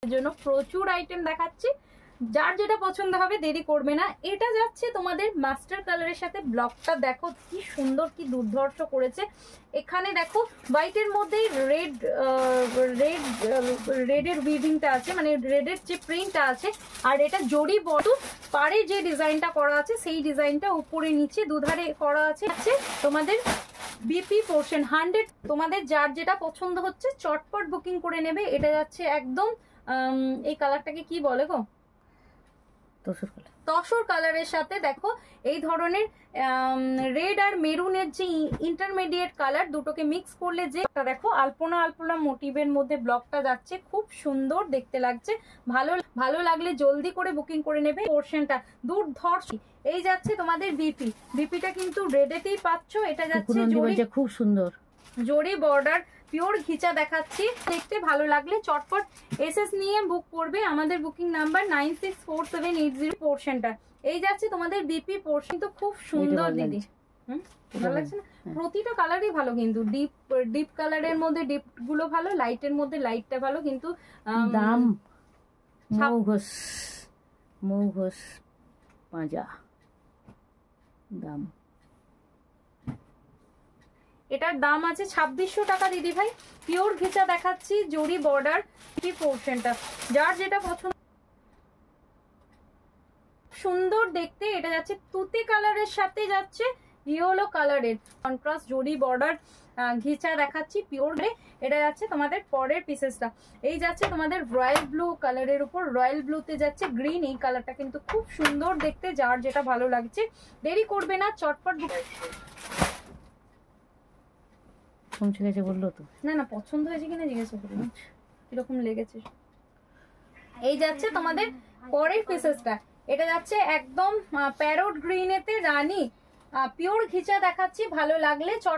জন্য প্রচুর আইটেম দেখাচ্ছি, যার যেটা পছন্দ হবে দেরি করবে না। এটা যাচ্ছে তোমাদের মাস্টার কালারের সাথে, ব্লকটা দেখো কি সুন্দর, কি দুর্ধর্ষ করেছে। এখানে দেখো হোয়াইটের মধ্যে রেডের উইভিংটা আছে, মানে রেডের যে প্রিন্টটা আছে। আর এটা জড়ি বড় পাড়ে যে ডিজাইনটা করা আছে সেই ডিজাইনটা উপরে নিচে দুধারে করা আছে। তোমাদের বিপি পোর্শন 100, তোমাদের যার যেটা পছন্দ হচ্ছে চটপট বুকিং করে নেবে। এটা যাচ্ছে একদম এই কালারটাকে কি বলে গো, তসর কালারের সাথে দেখো এই ধরনের রেড আর মেরুনের যে ইন্টারমিডিয়েট কালার, দুটোকে মিক্স করলে যে দেখো আলপনা আলপনা মোটিভের মধ্যে ব্লকটা যাচ্ছে, খুব সুন্দর দেখতে লাগছে। ভালো লাগলে জলদি করে বুকিং করে নেবে। পোর্শনটা দুর্ধর্ষ। এই যাচ্ছে তোমাদের বিপিটা কিন্তু রেডেতেই পাচ্ছ। এটা যাচ্ছে খুব সুন্দর জরি বর্ডার, পিওর ঘিচা দেখাচ্ছি। দেখতে ভালো লাগলে চটপট এসএস নিয়ে বুক করবে। আমাদের বুকিং নাম্বার 964780। পোর্শনটা এই যাচ্ছে তোমাদের বিপি পোর্শন, তো খুব সুন্দর দিদি। ভালো লাগছে না? প্রতিটা কালারই ভালো, কিন্তু ডিপ কালারের মধ্যে ডিপ গুলো ভালো, লাইটের মধ্যে লাইটটা ভালো, কিন্তু দাম মৌঘোষ পাঁজা দাম। এটার দাম আছে 2600 টাকা দিদি ভাই। পিওর ঘিচা দেখাচ্ছি, জরি বর্ডার, কি পোর্শনটা যার যেটা পছন্দ, সুন্দর দেখতে। এটা যাচ্ছে তুতে কালারের সাথে যাচ্ছে ইয়েলো কালারের কন্ট্রাস্ট জরি বর্ডার ঘিচা দেখাচ্ছি পিওর। এটা যাচ্ছে তোমাদের পরের পিসেসটা, এই যাচ্ছে তোমাদের রয়্যাল ব্লু কালারের উপর, রয়্যাল ব্লুতে যাচ্ছে গ্রিন। এই কালারটা কিন্তু খুব সুন্দর দেখতে, যার যেটা ভালো লাগছে দেরি করবে না, চটপট পৌঁছে গেছে বললো তো। না পছন্দ হয়েছে কিনা জিজ্ঞাসা করি, কিরকম লেগেছে। এই যাচ্ছে তোমাদের পরের পিসেসটা, এটা যাচ্ছে একদম প্যারট গ্রিনেতে রানী, পিওর ঘিচা দেখাচ্ছি। ভালো লাগলে চট